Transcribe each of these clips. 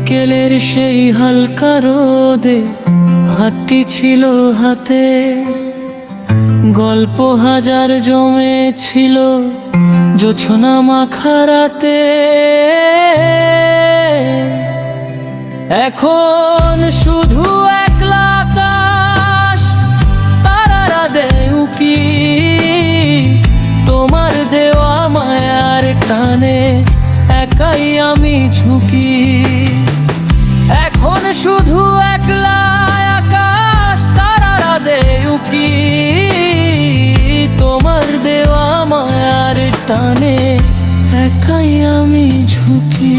বিকেলের সেই হালকা রোদে হাতটি ছিল হাতে, গল্প হাজার জমেছিল জোছনা মাখা রাতে। এখন শুধু একলা আকাশ, তারারা দেয় উকি, তোমার দেওয়া মায়ার টানে একাই আমি ঝুঁকি। এখন শুধু একলা আকাশ, তারারা দেয় উকি, তোমার দেওয়া মায়ার টানে একাই আমি ঝুঁকি।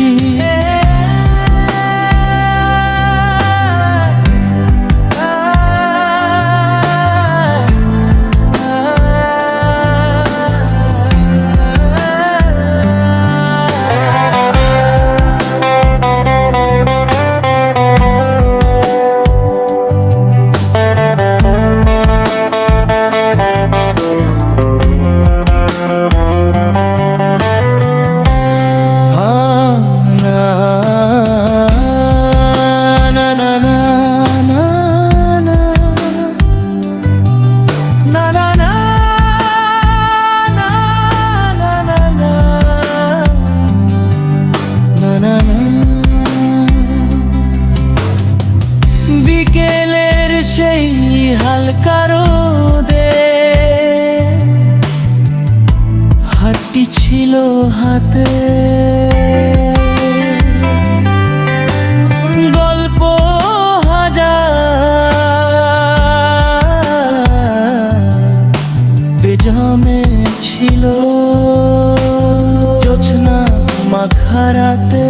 বিকেলের সেই হালকা রোদে হাতটি ছিল হাতে, গল্প হাজার জমেছিল জোছনা মাখা রাতে।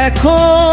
এখন